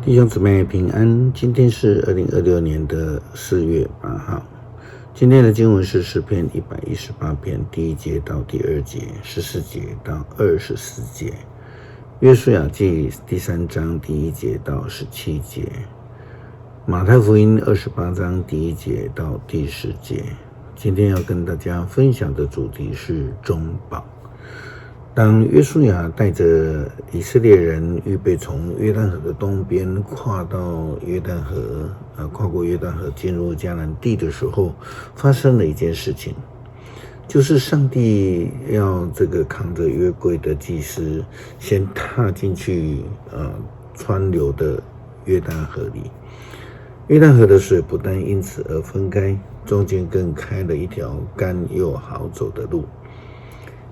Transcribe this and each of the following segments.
弟兄姊妹平安，今天是2026年的4月8号。今天的经文是诗篇118篇第1节到第2节，14节到24节，约书亚记第3章第1节到17节，马太福音28章第1节到第10节。今天要跟大家分享的主题是中保。当约书亚带着以色列人预备从约旦河的东边跨过约旦河进入迦南地的时候，发生了一件事情，就是上帝要扛着约柜的祭司先踏进去川流的约旦河里。约旦河的水不但因此而分开，中间更开了一条干又好走的路。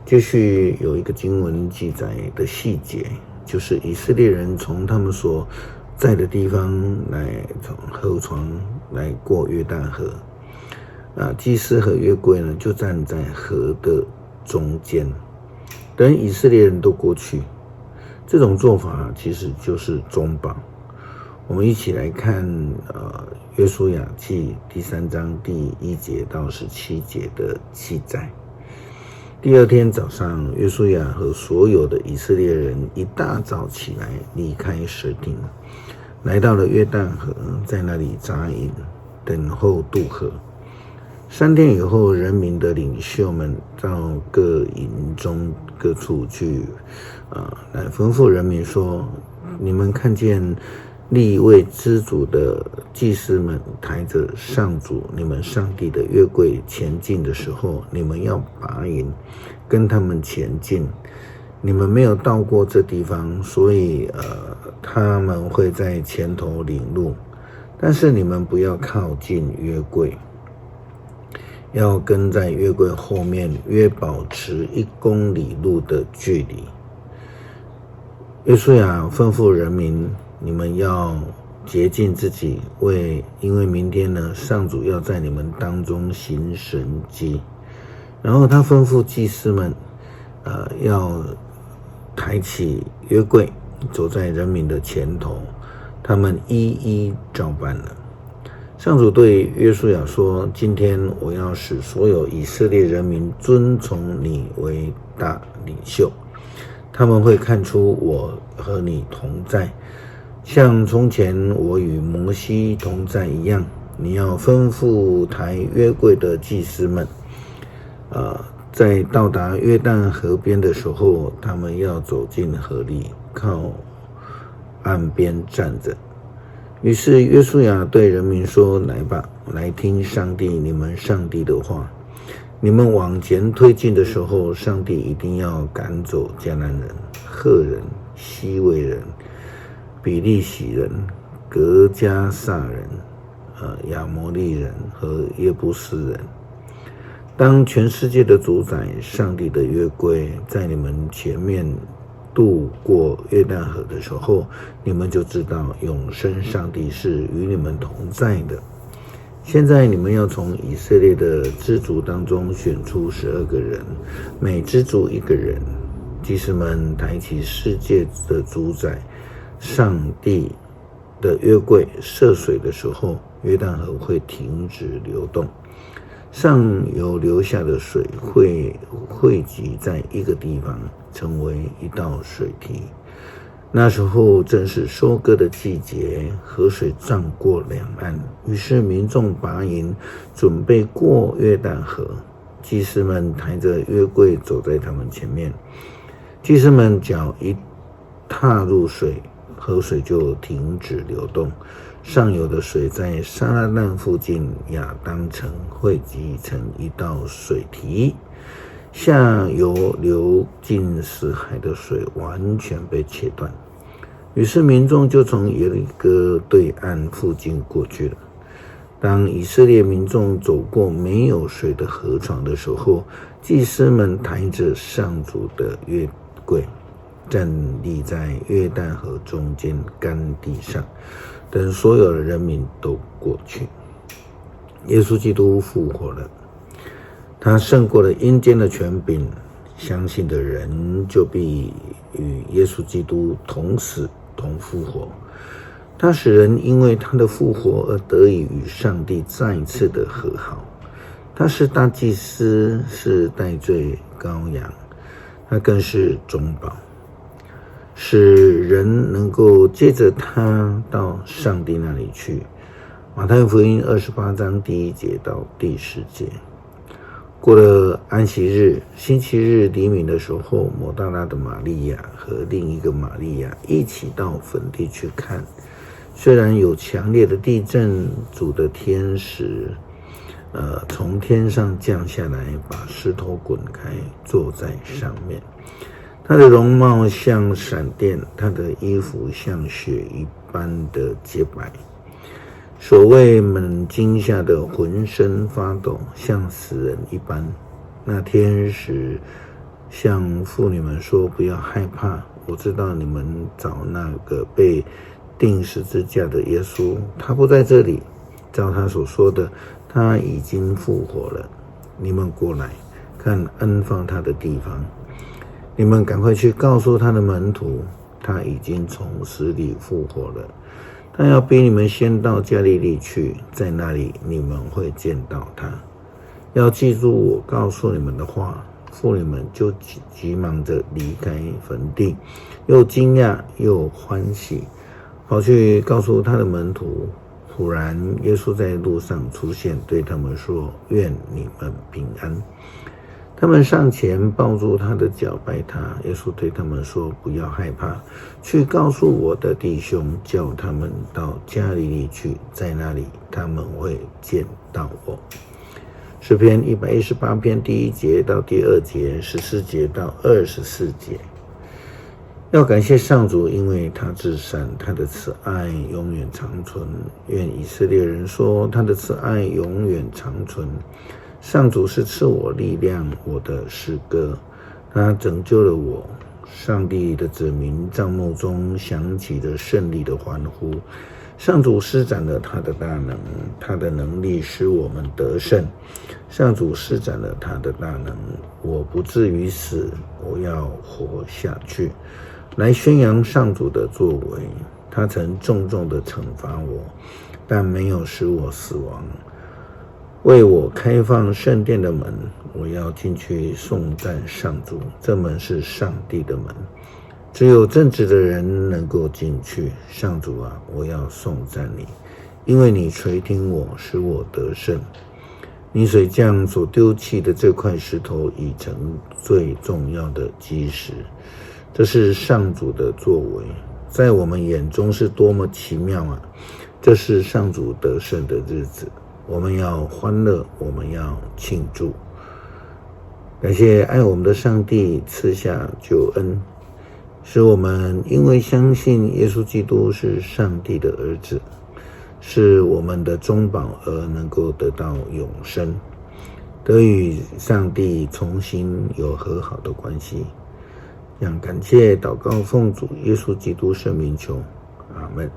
接续有一个经文记载的细节，就是以色列人从他们所在的地方从河床来过约旦河，祭司和约柜呢就站在河的中间，等以色列人都过去。这种做法其实就是中保。我们一起来看约书亚记第3章第1节到17节的记载。第二天早上，约书亚和所有的以色列人一大早起来，离开示丁，来到了约旦河，在那里扎营，等候渡河。3天以后，人民的领袖们到各营中各处去，来吩咐人民说：你们看见立位之主的祭司们抬着上主你们上帝的约柜前进的时候，你们要拔营跟他们前进。你们没有到过这地方，所以他们会在前头领路，但是你们不要靠近约柜，要跟在约柜后面，约保持1公里路的距离。约书亚吩咐人民，你们要洁净自己，因为明天呢，上主要在你们当中行神迹。然后他吩咐祭司们，要抬起约柜，走在人民的前头，他们一一照办了。上主对约书亚说：今天我要使所有以色列人民尊崇你为大领袖，他们会看出我和你同在，像从前我与摩西同在一样。你要吩咐抬约柜的祭司们，在到达约旦河边的时候，他们要走进河里，靠岸边站着。于是约书亚对人民说：来吧，来听上帝你们上帝的话。你们往前推进的时候，上帝一定要赶走迦南人、赫人、希未人、比利洗人、革迦撒人、亚摩利人和耶布斯人。当全世界的主宰上帝的约柜在你们前面渡过约旦河的时候，你们就知道永生上帝是与你们同在的。现在你们要从以色列的支族当中选出12个人，每支族1个人。祭司们抬起世界的主宰上帝的约柜涉水的时候，约旦河会停止流动，上游流下的水会汇集在一个地方，成为一道水堤。那时候正是收割的季节，河水涨过两岸，于是民众拔营，准备过约旦河。祭司们抬着约柜走在他们前面，祭司们脚一踏入水，河水就停止流动，上游的水在撒拉旦附近亚当城汇集成一道水堤，下游流进死海的水完全被切断。于是民众就从耶利哥对岸附近过去了。当以色列民众走过没有水的河床的时候，祭司们抬着上主的约柜，站立在约旦河中间干地上，等所有的人民都过去。耶稣基督复活了，他胜过了阴间的权柄，相信的人就必与耶稣基督同死同复活。他使人因为他的复活而得以与上帝再一次的和好。他是大祭司，是代罪羔羊，他更是中保，使人能够借着他到上帝那里去。马太福音28章第1节到第10节。过了安息日，星期日黎明的时候，抹大拉的玛利亚和另一个玛利亚一起到坟地去看。虽然有强烈的地震，主的天使从天上降下来，把石头滚开，坐在上面。他的容貌像闪电，他的衣服像雪一般的洁白。所谓们惊吓的浑身发抖，像死人一般。那天使向妇女们说：“不要害怕，我知道你们找那个被钉十字架的耶稣，他不在这里，照他所说的，他已经复活了。你们过来看安放他的地方。你们赶快去告诉他的门徒，他已经从死里复活了。他要逼你们先到加利利去，在那里你们会见到他。要记住我告诉你们的话。”妇女们就急忙着离开坟地，又惊讶又欢喜，跑去告诉他的门徒。忽然耶稣在路上出现，对他们说：“愿你们平安。”他们上前抱住他的脚，拜他。耶稣对他们说：“不要害怕，去告诉我的弟兄，叫他们到加利利去，在那里他们会见到我。”诗篇118篇第1节到第2节，14节到24节。要感谢上主，因为他至善，他的慈爱永远长存。愿以色列人说，他的慈爱永远长存。上主是赐我力量，我的诗歌，他拯救了我。上帝的子民帐幕中响起了胜利的欢呼。上主施展了他的大能，他的能力使我们得胜。上主施展了他的大能，我不至于死，我要活下去，来宣扬上主的作为。他曾重重地惩罚我，但没有使我死亡，为我开放圣殿的门，我要进去颂赞上主。这门是上帝的门，只有正直的人能够进去。上主啊，我要颂赞你，因为你垂听我，使我得胜。泥水匠所丢弃的这块石头已成最重要的基石。这是上主的作为，在我们眼中是多么奇妙啊！这是上主得胜的日子，我们要欢乐，我们要庆祝。感谢爱我们的上帝赐下救恩，使我们因为相信耶稣基督是上帝的儿子，是我们的中保，而能够得到永生，得与上帝重新有和好的关系。让感谢祷告奉主耶稣基督圣名求，阿们。